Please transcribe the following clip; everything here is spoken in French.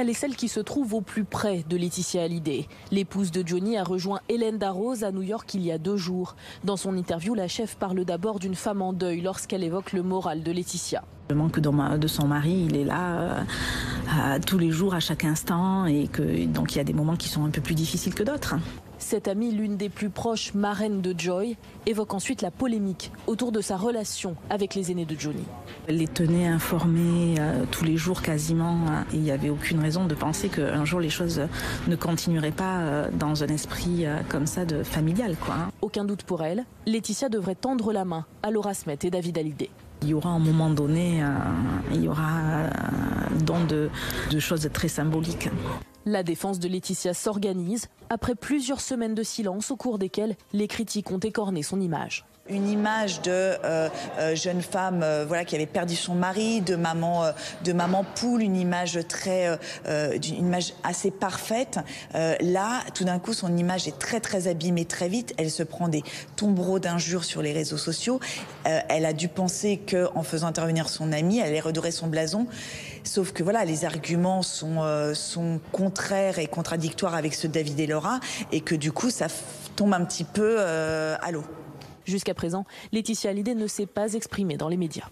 Elle est celle qui se trouve au plus près de Laetitia Hallyday. L'épouse de Johnny a rejoint Hélène Darroze à New York il y a 2 jours. Dans son interview, la chef parle d'abord d'une femme en deuil lorsqu'elle évoque le moral de Laetitia. Le manque de son mari, il est là tous les jours, à chaque instant, et donc il y a des moments qui sont un peu plus difficiles que d'autres. Cette amie, l'une des plus proches marraines de Joy, évoque ensuite la polémique autour de sa relation avec les aînés de Johnny. Elle les tenait informés tous les jours quasiment, et il n'y avait aucune raison de penser qu'un jour les choses ne continueraient pas dans un esprit comme ça de familial, quoi. Aucun doute pour elle, Laetitia devrait tendre la main à Laura Smet et David Hallyday. Il y aura à un moment donné, il y aura don de choses très symboliques. La défense de Laetitia s'organise après plusieurs semaines de silence au cours desquelles les critiques ont écorné son image. Une image de jeune femme qui avait perdu son mari, de maman poule, une image une image assez parfaite. Là, tout d'un coup, son image est très abîmée très vite. Elle se prend des tombereaux d'injures sur les réseaux sociaux. Elle a dû penser qu'en faisant intervenir son amie, elle allait redorer son blason. Sauf que voilà, les arguments sont contraires et contradictoires avec ceux de David et Laura, et que du coup, ça tombe un petit peu à l'eau. Jusqu'à présent, Laetitia Hallyday ne s'est pas exprimée dans les médias.